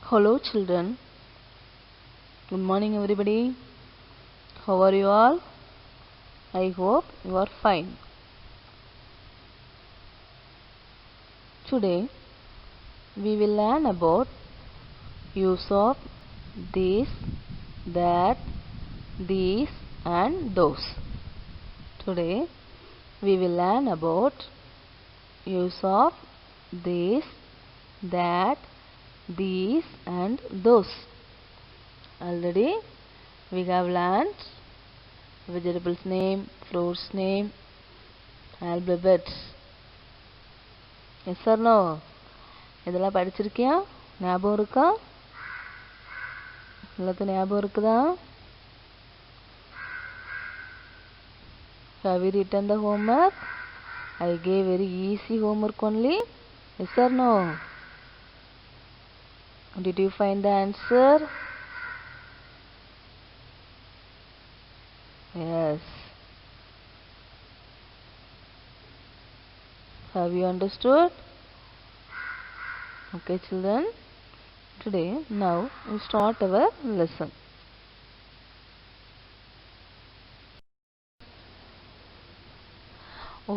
Hello children, good morning everybody. How are you all? I hope you are fine. Today we will learn about use of this, that, these and those. Today we will learn about use of this, that, these and those. Already we have learned vegetables name, fruits name, alphabets. Yes or no? இதெல்லாம் படிச்சிருக்கியா? ஞாபகம் இருக்கா? எல்லாத்துக்கும் ஞாபகம் இருக்குதா? Have you written the homework? I gave very easy homework only. Yes or no? Did you find the answer? Yes. Have you understood? Okay children, today now we start our lesson.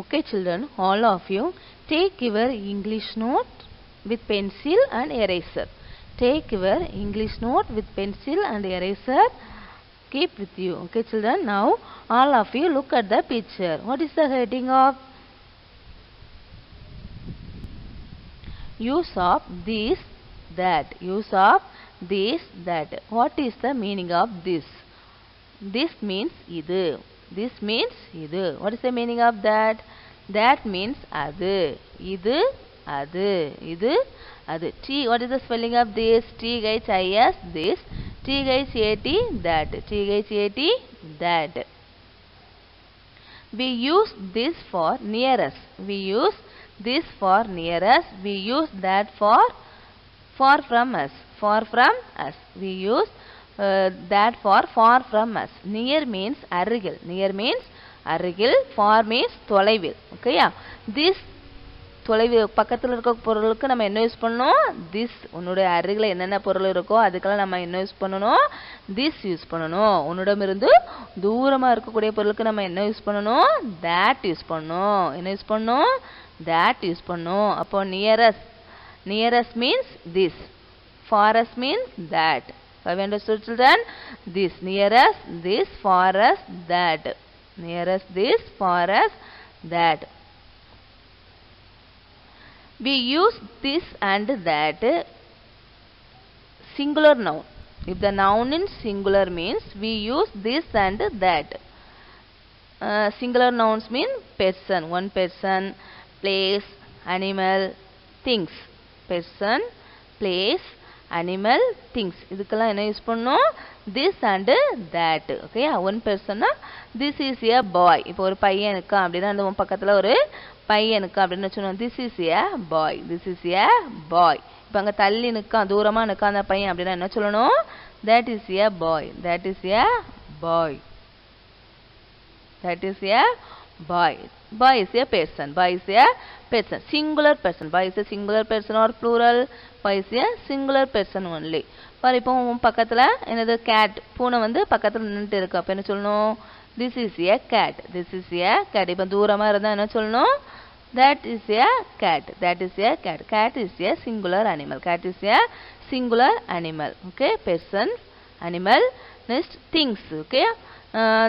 Okay children, all of you take your English note with pencil and eraser. Take your English note with pencil and eraser. Keep with you. Okay children, now all of you look at the picture. What is the heading of? Use of this, that. Use of this, that. What is the meaning of this? This means idu. This means idu. What is the meaning of that? That means adu. Idu, adu. Idu, adu. T. What is the spelling of this? T-H-I-S, this. T-H-A-T, that. T-H-A-T, that. We use this for nearest. We use this for nearest. We use that for far from us. Far from us. We use that for far from us. Near means அருகில். Near means அருகில். Far means தொலைவில். Okay, yeah. This தொலைவில் பக்கத்தில் இருக்க பொருளுக்கு நம்ம என்ன use பண்ணணும்? This. உன்னுடைய அருகில் என்னென்ன பொருள் இருக்கோ அதுக்கெல்லாம் நம்ம என்ன யூஸ் பண்ணணும்? This யூஸ் பண்ணணும். உன்னிடமிருந்து தூரமாக இருக்கக்கூடிய பொருளுக்கு நம்ம என்ன யூஸ் பண்ணணும்? That யூஸ் பண்ணணும். என்ன யூஸ் பண்ணணும்? That யூஸ் பண்ணணும். அப்போ nearest. Nearest means this. Farthest means that. Have you understood children? This. Nearest, this, farthest, that. Nearest, this, farthest, that. We use this and that singular noun. If the noun in singular means we use this and that. Singular nouns mean person, one person, place, animal, things. Person, place, animal, things. இதுக்கெல்லாம் என்ன use பண்ணோம்? This and that. Okay, one person. This is a boy. இப்போ ஒரு பையன் இருக்கா அப்படின்னா அந்த பக்கத்துல ஒரு பையன் இருக்கா அப்படின்னு சொன்னோம். This is a boy. This is a boy. இப்போ அங்க தள்ளி நிற்கான் தூரமா நிற்கான் அந்த பையன் அப்படின்னா என்ன சொல்லணும்? That is a boy. That is a boy. That is a boy. Boy is a person. Boy is a person. Singular person. Boy is a singular person or plural? Boy is a singular person only. பாரு இப்போ பக்கத்துல என்னது cat. பூனை வந்து பக்கத்துல நின்னுட்டு இருக்கு. அப்ப என்ன சொல்லணும்? This is a cat. This is a cat. இப்போ தூரமா இருந்தா என்ன சொல்லணும்? That is a cat. That is a cat. Cat is a singular animal. Cat is a singular animal. Okay, person, animal, next things. Okay.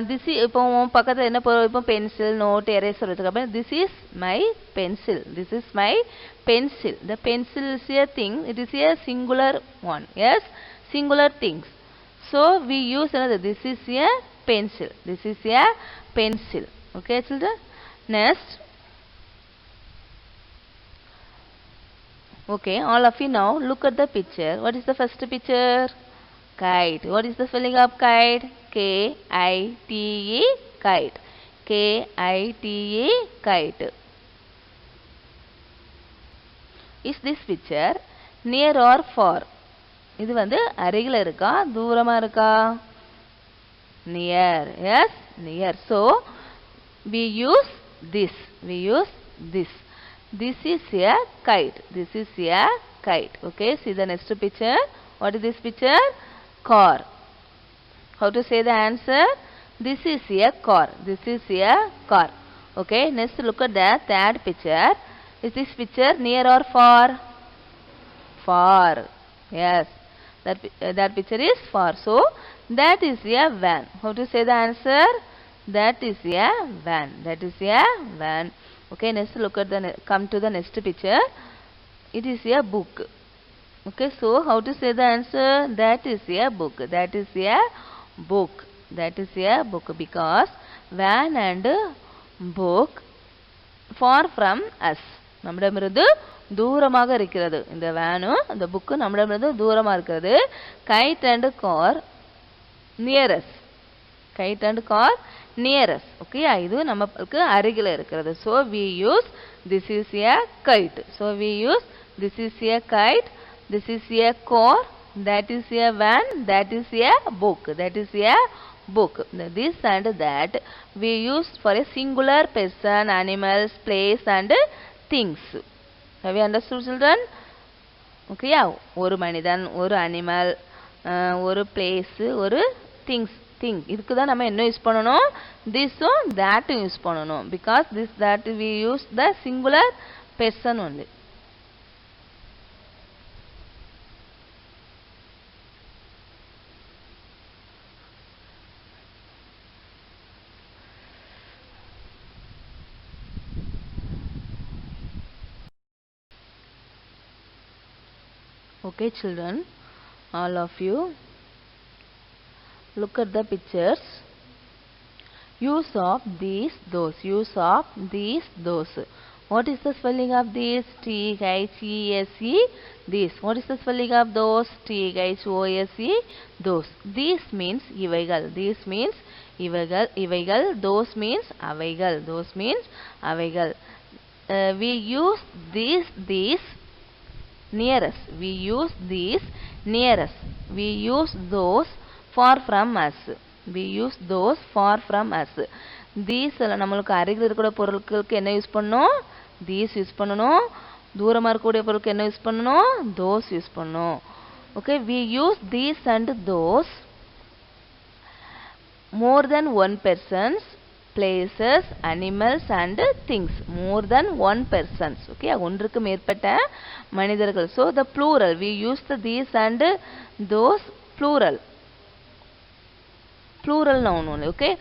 This is இப்போ பக்கத்துல என்ன இப்போ pencil note eraser வச்சுக்க. This is my pencil. This is my pencil. The pencil is a thing. It is a singular one. Yes, singular things. So we use another. This is a pencil. This is a pencil. Okay children. Next. Okay, all of you now look at the picture. What is the first picture? Kite. What is the spelling of kite? K-I-T-E, kite. K-I-T-E, kite. Is this picture near or far? இது வந்து அருகில இருக்கா தூரமா இருக்கா? Near. Yes, near. So we use this. We use this. This is a kite. This is a kite. Okay, see the next picture. What is this picture? Car. How to say the answer? This is a car. This is a car. Okay, next look at the third picture. Is this picture near or far? Far. Yes, that picture is far. So that is a van. How to say the answer? That is a van. That is a van. Okay, next look at the come to the next picture. It is a book. Okay, so how to say the answer? That is a book. That is a book. That is a book because van and book far from us. நம்மிடமிருந்து தூரமாக இருக்கிறது. இந்த வேனும் இந்த book நம்மிடமிருந்து தூரமாக இருக்கிறது. Kite and car near us. Kite and car near us. Okay, இது நமக்கு அருகில் இருக்கிறது. So we use this is a kite. So we use this is a kite. This is a car. That is a van. That is a book. That is a book. This and that we use for a singular person, animals, place and things. Have you understood, children? Okay, yeah. ஒரு மனிதன், ஒரு animal, ஒரு place, ஒரு things. இதுக்கு தான் நம்ம என்ன use பண்ணணும்? திஸும் that யூஸ் பண்ணணும். Because this that we use the singular person only. Okay, children, all of you look at the pictures. Use of these, those. Use of these, those. What is the spelling of these? T-H-E-S-E. These. What is the spelling of those? T-H-O-S-E. Those. These means இவைகள். These means இவைகள். Those means அவைகள். Those means அவைகள். We use these near us. We use these near us. We use those far from us. We use those far from us. These நம்மளுக்கு அருகில் இருக்கிற பொருட்களுக்கு என்ன use பண்ணணும்? These யூஸ் பண்ணணும். தூரமா இருக்கக்கூடிய பொருட்களுக்கு என்ன யூஸ் பண்ணணும்? Those யூஸ் பண்ணணும். Okay, we use these and those more than one persons, places, animals and things. More than one persons. Okay, ஒன்றுக்கு மேற்பட்ட மனிதர்கள். So the plural, we use the these and those plural noun only. Okay,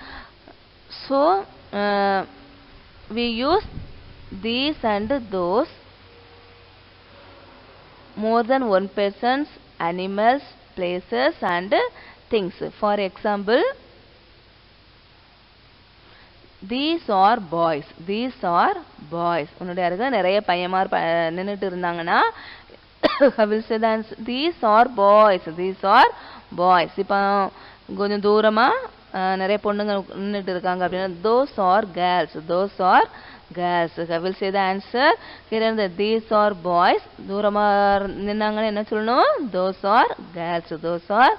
so we use these and those more than one persons, animals, places and things. For example, these are boys. These are boys. உன்னுடைய அருகில் நிறைய பையன்மார் நின்னுட்டு இருந்தாங்கன்னா I will say that these are boys. These are boys. இப்போ கொஞ்சம் தூரமா நிறைய பொண்ணுங்க நின்னுட்டு இருக்காங்க அப்படின்னா those are girls. Those are girls. I will say the answer. Here and these are boys. தூரமா நின்னாங்கன்னா என்ன சொல்லணும்? Those are girls. Those are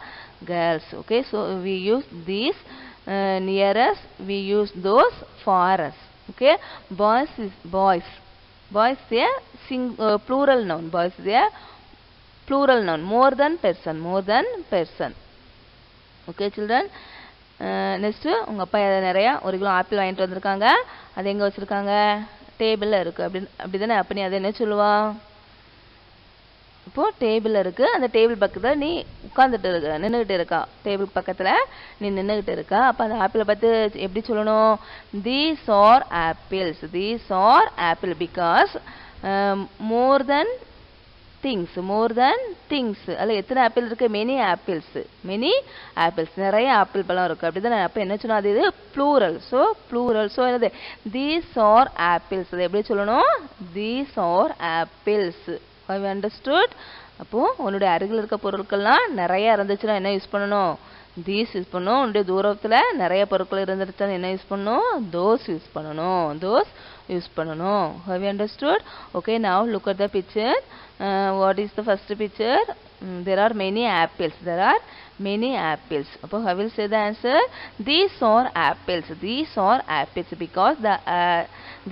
girls. Okay, so we use these near us. We use those for us. Okay, boys is boys. Boys is a plural noun. Boys is a plural noun. More than person. More than person. Okay, children. Next, உங்க அப்பா நிறைய ஒரு kilo apple வாங்கிட்டு வந்திருக்காங்க. அது எங்க வச்சிருக்காங்க? டேபிள்ல இருக்கு. அப்படிதானே? அப்ப நீ அதை என்ன சொல்லுவா? இப்போ டேபிள் இருக்கு. அந்த டேபிள் பக்கத்துல நீ உட்கார்ந்துட்டு இருக்க, நின்னுகிட்டு இருக்கா. டேபிள் பக்கத்துல நீ நின்னுகிட்டு இருக்கா. அப்ப அந்த ஆப்பிளை பார்த்து எப்படி சொல்லணும்? These are apples. These are apple because more than things. More than things. அல்ல எத்தனை ஆப்பிள் இருக்கு? Many apples. Many apples. நிறைய ஆப்பிள் பழம் இருக்கு. அப்படிதானே? அப்ப என்ன சொன்னா? அது இது plural. So plural. So என்னது? These are apples. அது எப்படி சொல்லணும்? These are apples. Have you understood? அப்போ உன்னுடைய அருகில் இருக்க பொருட்கள்லாம் நிறைய இருந்துச்சுன்னா என்ன யூஸ் பண்ணணும்? These யூஸ் பண்ணணும். உன்னுடைய தூரத்துல நிறைய பொருட்கள் இருந்துச்சுன்னா என்ன யூஸ் பண்ணணும்? Those யூஸ் பண்ணணும். Those யூஸ் பண்ணணும். Have you understood? Okay, now look at the picture. What is the first picture? There are many apples. There are many apples. அப்போ I will say the answer. These are apples. These are apples because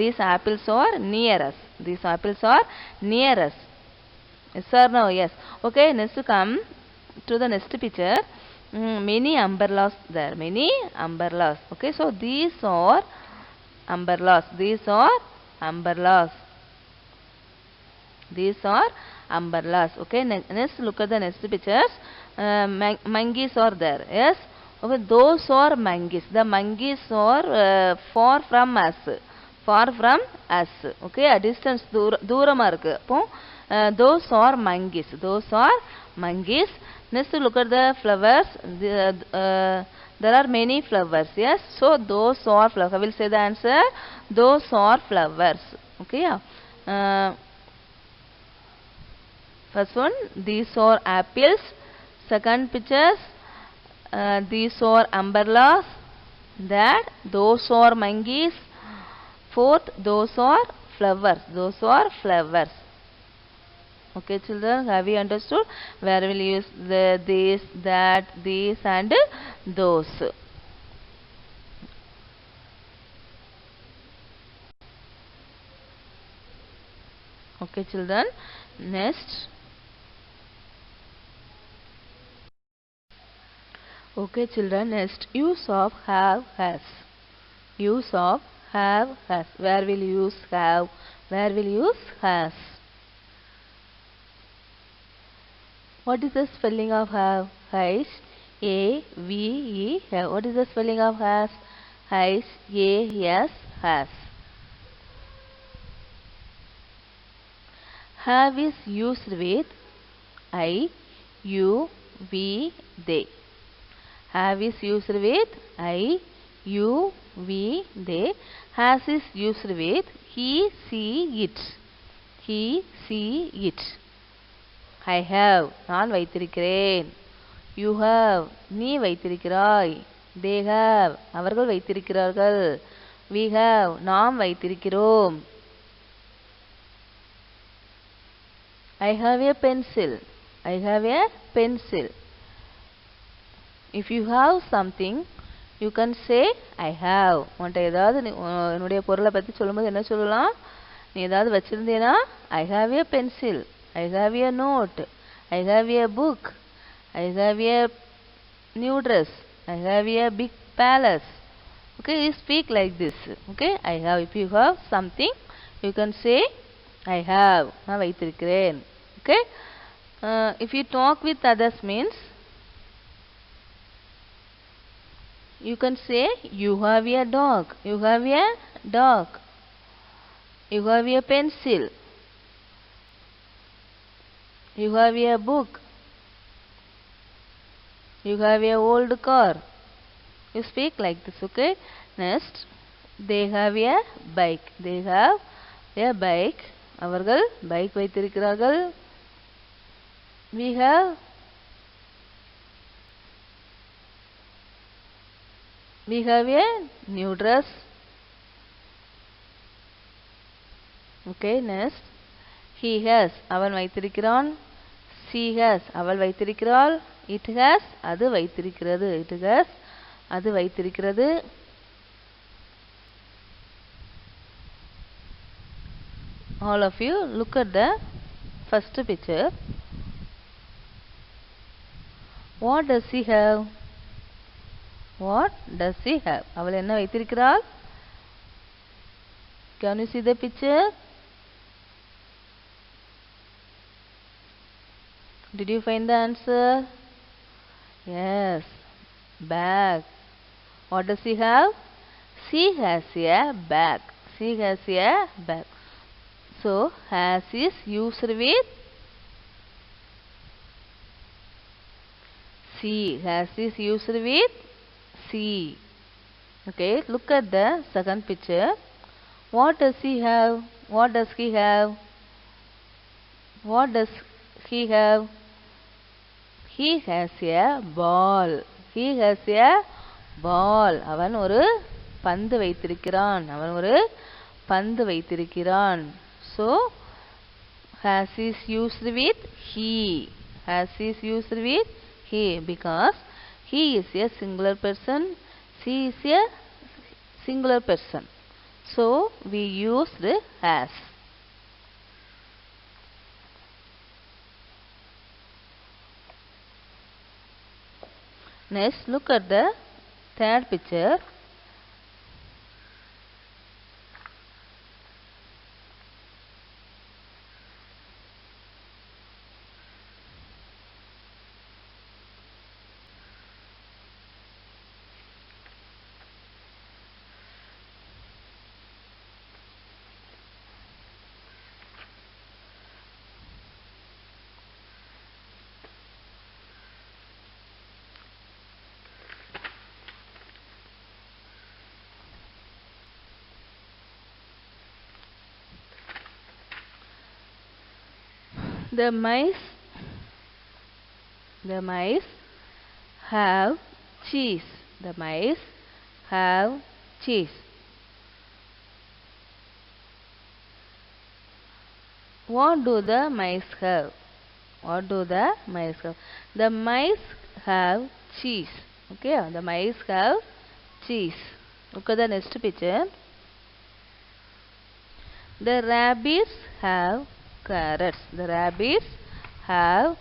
these apples are near us. These apples are near us. Yes or no? Yes. Okay, next come to the next picture. Many umbrellas there. Many umbrellas. Okay, so these are umbrellas. These are umbrellas. These are umbrellas. Okay, next look at the next pictures. Monkeys are there. Yes. Okay, those are monkeys. The monkeys are far from us. Far from us. Okay, a distance தூரமா இருக்கு. அப்போ those are monkeys. Those are monkeys. Next look at the flowers. There are many flowers. Yes. So those are flowers. I will say the answer. Those are flowers. Okay. First one, these are apples. Second pictures, these are umbrellas. Those are monkeys. Fourth, those are flowers. Those are flowers. Okay, children, have you understood? Where will you use this, that, these, and those? Okay, children. Next. Okay, children. Next, use of have, has. Use of have, has. Where will you use have? Where will you use has? What is the spelling of have? Has. A-V-E. Have. What is the spelling of has? Has. A-S. Has. Have is used with I, you, we, they. Have is used with I, you, we, they. Has is used with he, she, it. He, she, it. I have. நான் வைத்திருக்கிறேன். You have. நீ வைத்திருக்கிறாய். They have. அவர்கள் வைத்திருக்கிறார்கள். We have. நாம் வைத்திருக்கிறோம். I have a pencil. I have a pencil. If you have something, you can say I have. உன்கிட்ட ஏதாவது என்னுடைய பொருளை பற்றி சொல்லும்போது என்ன சொல்லலாம்? நீ ஏதாவது வச்சிருந்தேனா I have a pencil. I have a note. I have a book. I have a new dress. I have a big palace. Okay, you speak like this. Okay, I have. If you have something, you can say I have. நான் வைத்திருக்கிறேன். Okay, if you talk with others means you can say you have a dog. You have a dog. You have a pencil. You have a book. You have a old car. You speak like this. Okay. Next, they have a bike. They have a bike. அவர்கள் bike வைத்திருக்கிறார்கள். We have a new dress. Okay, next. He has. அவன் வைத்திருக்கிறான். She has. அவள் வைத்திருக்கிறாள். It has. அது வைத்திருக்கிறது. It has. அது வைத்திருக்கிறது. All of you look at the first picture. What does he have? What does he have? அவள் என்ன வைத்திருக்கிறாள்? Can you see the picture? Did you find the answer? Yes. Bag. What does he have? She has a bag. She has a bag. So, has is used with she. Has is used with she. Okay, look at the second picture. What does he have? What does he have? What does he have? He has a ball. He has a ball. அவன் ஒரு பந்து வைத்திருக்கிறான். அவன் ஒரு பந்து வைத்திருக்கிறான். So, has is used with he. Has is used with he because he is a singular person. She is a singular person. So, we used has. Next, look at the third picture. The mice have cheese. The mice have cheese. What do the mice have? What do the mice have? The mice have cheese. Okay, the mice have cheese. Look at the next picture. The rabbits have carrots. The rabbits have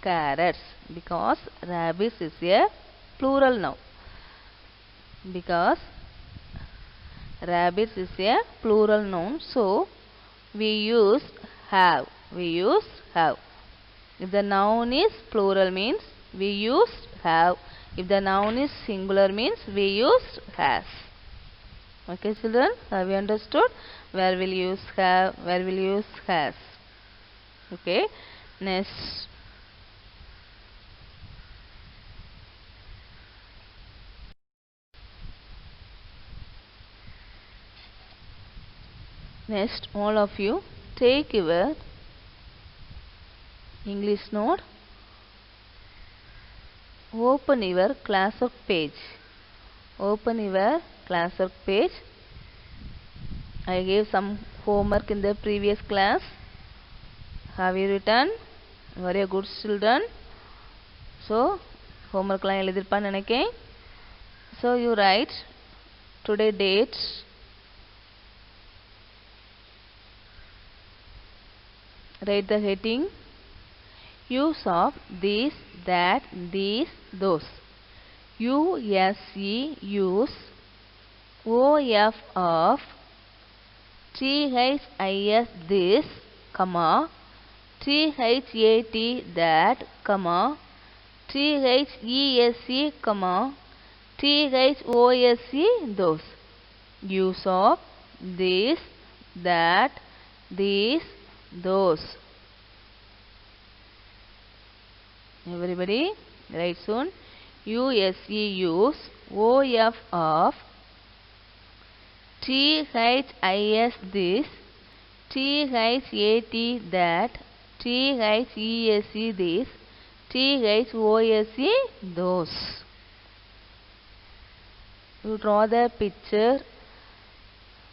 carrots because rabbits is a plural noun. Because rabbits is a plural noun, so we use have. We use have. If the noun is plural means we use have. If the noun is singular means we use has. Okay, children, have you understood? Where will use have? Where will use has? Okay, next. Next, all of you take your English note. Open your classwork page. Open your classwork page. I gave some homework in the previous class. Have you written? Very good children. So, homework line எழுதிருப்பான்னு நினைக்கிறேன். So, you write today date. Write the heading. Use of this, that, these, those. U-S-E, use. O-F of. T-H-I-S, this, comma. T-H-A-T, that, comma. T-H-E-S-E, comma. T-H-O-S-E, those. Use of this, that, these, those. Everybody, write soon. U-S-E, use. O-F of. T-H-I-S, this. T-H-A-T, that. T-H-E-S-E, this. T-H-O-S-E, those. You draw the picture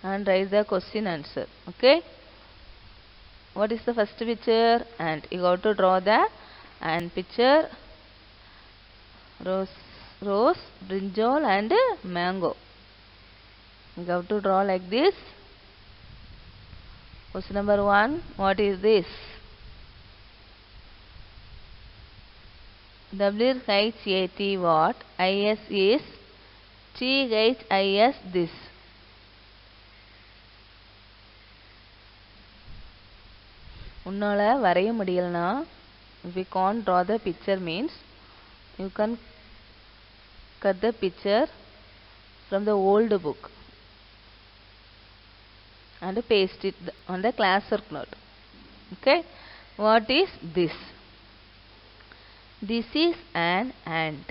and write the question answer. Okay. What is the first picture? Ant. You got to draw the ant picture. Rose, brinjal and mango. You have to draw like this. Question number 1. What is this? W-H-A-T, what? I-S is. T-H-I-S, this. உன்னால வரைய முடியலனா, if you can't draw the picture means you can cut the picture from the old book and paste it on the classwork note. Okay, what is this? This is an ant.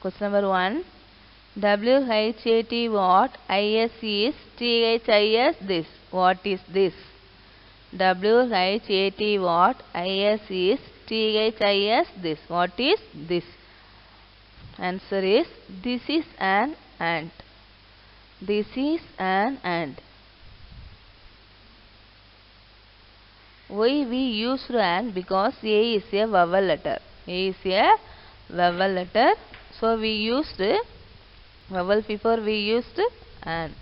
Question number 1. W-H-A-T, what? I-S is. T-H-I-S, this. What is this? W-H-A-T, what? I-S is. T-H-I-S, this. What is this? Answer is, this is an ant. This is an ant. Why we use an? Because A is a vowel letter. A is a vowel letter. So we used vowel before we used an.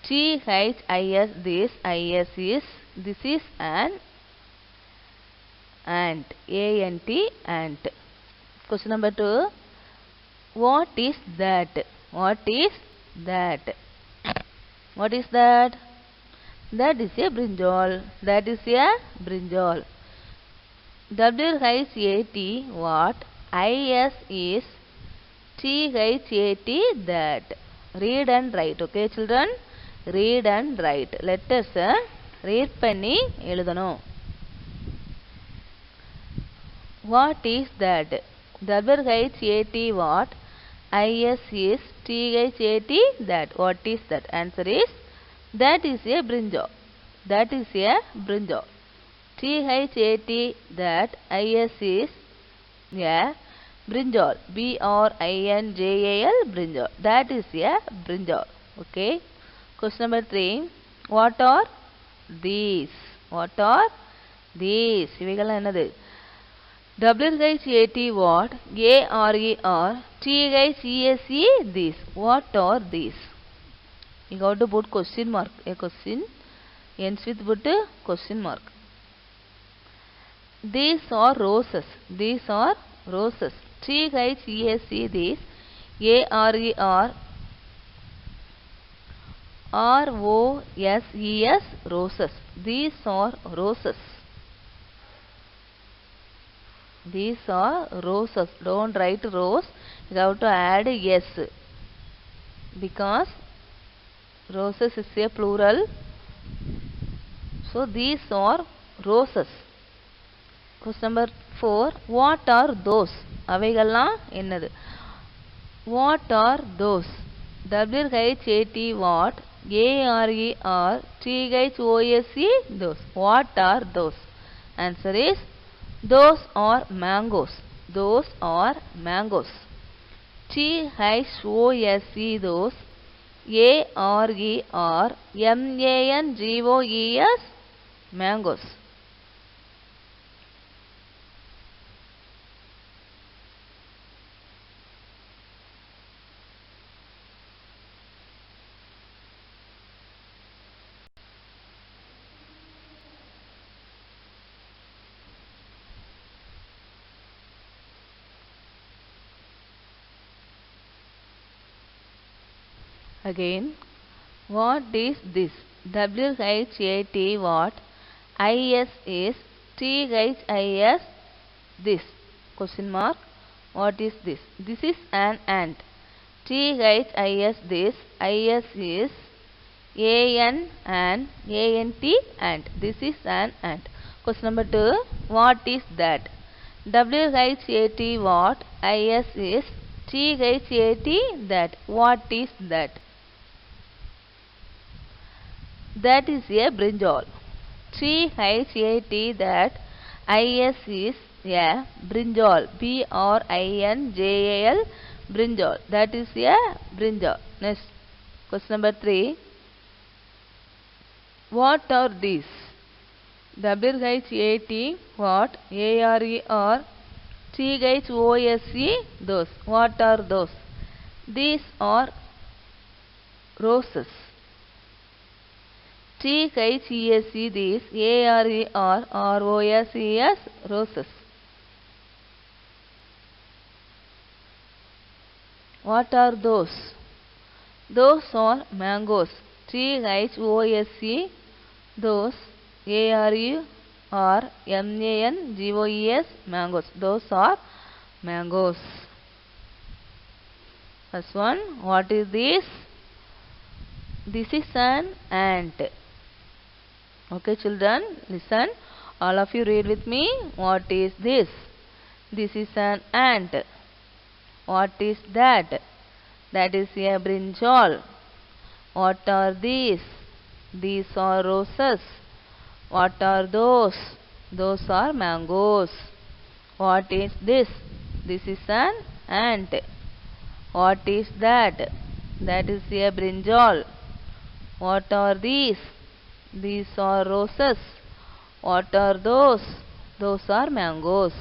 T-H-I-S, this. I-S is. This is an ant. A-N-T, ant. Question number 2. What is that? What is that? What is that? That is a brinjal. That is a brinjal. W-H-A-T, what? I-S is T-H-A-T, that. Read and write. Okay, children? Read and write. Letters read பண்ணி எழுதணும். What is that? W-H-A-T, what? I-S is T-H-A-T, that. What is that? Answer is, that is a brinjal. That is a brinjal. T-H-A-T, that. I-S is a brinjal. B-R-I-N-J-A-L, brinjal. That is a brinjal. Okay. Question number 3. What are these? What are these? இவைகள்லாம் என்னது? W-H-A-T, what? A-R-E-R, T-H-E-S-E, these. What are these? You got to put question mark. A question ends with put question mark. These are roses. These are roses. T-H-E-S-E, these. A-R-E-R, R-O-S-E-S, roses. These are roses. These are roses. Don't write rose. You have to add S, because roses is a plural. So these are roses. Question number 4. What are those? அவைகள்லாம் என்னது? What are those? W-H-A-T, what? A-R-E-R-T-H-O-S-E, those. What are those? Answer is, those are mangoes. Those are mangoes. T-H-O-S-E, those. A-R-E-R-M-A-N-G-O-E-S, mangoes. Again, what is this? W-H-A-T, what? I-S is T-H-I-S, this. Question mark. What is this? This is an ant. T-H-I-S, this. I-S is A-N and A-N-T, ant. This is an ant. Question number 2. What is that? W-H-A-T, what? I-S is T-H-A-T, that. What is that? That is a brinjal. T-H-A-T, that. I-S is a brinjal. B-R-I-N-J-A-L, brinjal. That is a brinjal. Next. Question number 3. What are these? W-H-A-T, what? A-R-E-R-T-H-O-S-E, those. What are those? These are roses. T-H-E-S-E, these. A-R-E-R-R-O-S-E-S, roses. What are those? Those are mangoes. T-H-O-S-E, those. A-R-E-R-M-A-N-G-O-E-S, mangoes. Those are mangoes. First one. What is this? This is an ant. Okay, children, listen. All of you read with me. What is this? This is an ant. What is that? That is a brinjal. What are these? These are roses. What are those? Those are mangoes. What is this? This is an ant. What is that? That is a brinjal. What are these? These are roses. What are those? Those are mangoes.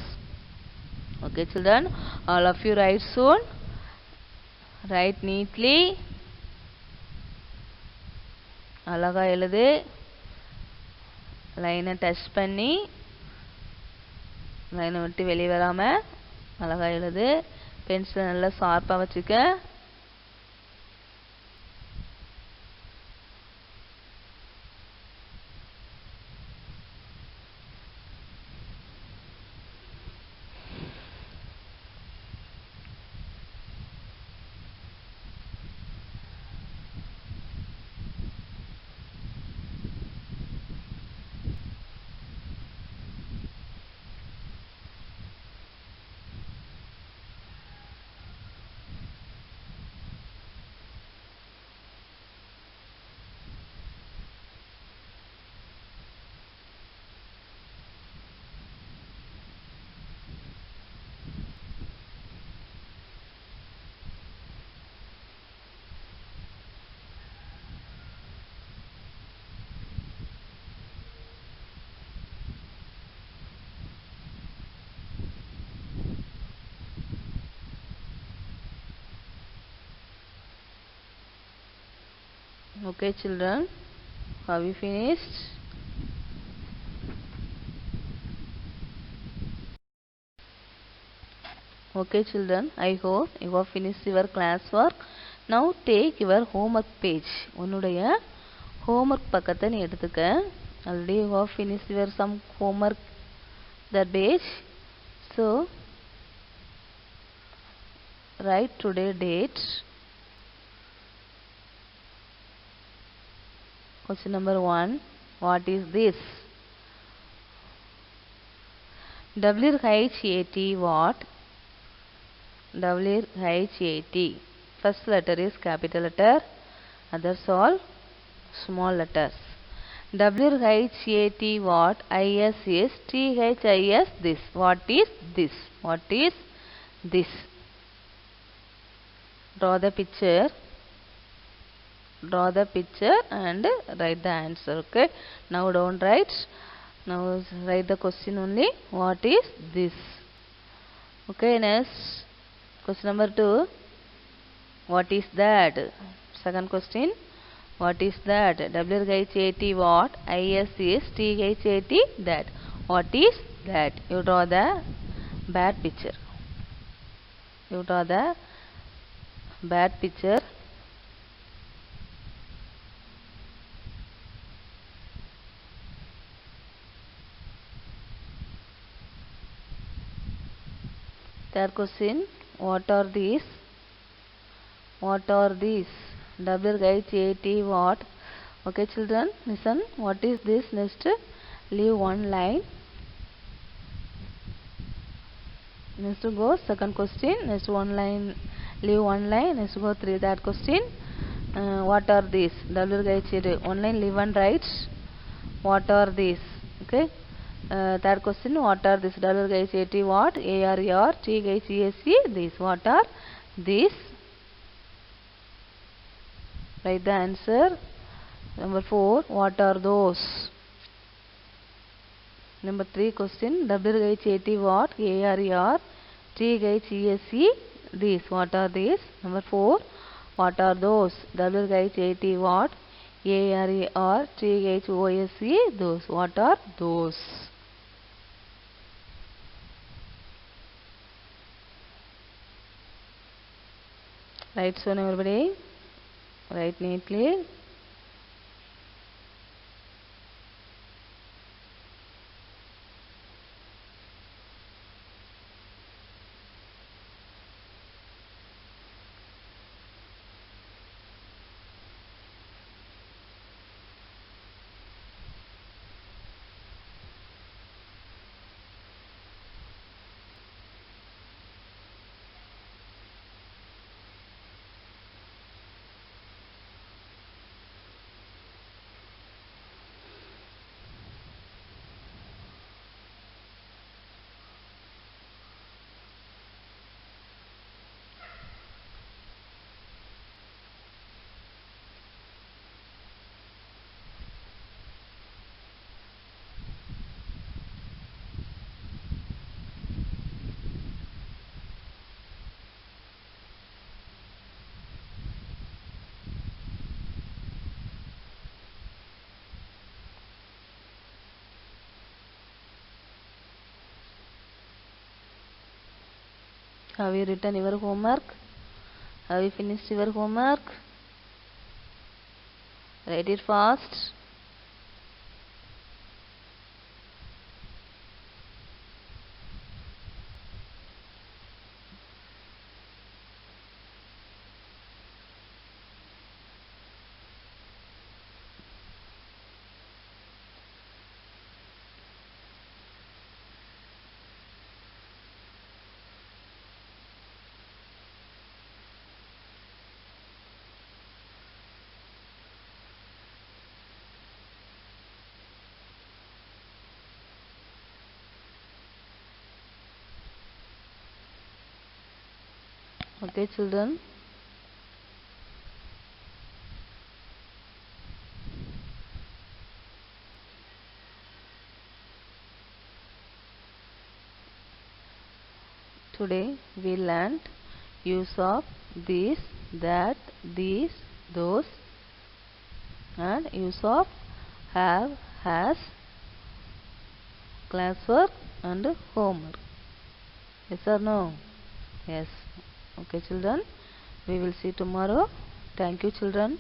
Okay, children, all of you write soon. Write neatly. அழகா எழுது. லைனை touch பண்ணி லைனை விட்டு வெளியே வராமல் அழகாக எழுது. பென்சிலை நல்லா ஷார்ப்பாக வச்சுக்க. Okay children, have you finished? Okay children, I hope you have finished your classwork. Now take your homework page. உன்னுடைய homework பக்கத்தை நீ எடுத்துக்க. Already you have finished your some homework that page. So write today date. Question number 1. What is this? WHAT what? WHAT. First letter is capital letter. Others all small letters. WHAT what? IS is THIS this. What is this? What is this? Draw the picture. Draw the picture and write the answer. Okay. Now don't write. Now write the question only. What is this? Okay. Next. Question number 2. What is that? Second question. What is that? WHAT what? IS is THAT that. What is that? You draw the bad picture. You draw the bad picture. Third question. What are these? What are these? WHAT what? Okay children, listen. What is this? Next, leave one line. Next go second question. Next one line. Leave one line. Next go third question. What are these? WHAT. One line leave and write. What are these? Okay. Third question. What are these? WHAT what? ARER THESE these. What are these? Write the answer. Number 4. What are those? Number 3 question. WHAT what? ARER THESE these. What are these? Number 4. What are those? WHAT what? ARER THOSE those. What are those? Write soon everybody. Write neatly. Have you written your homework? Have you finished your homework? Write it fast. Okay, children. Today we learned use of this, that, these, those, and use of have, has, classwork and homework. Yes or no? Yes. Okay, children. We will see tomorrow. Thank you, children.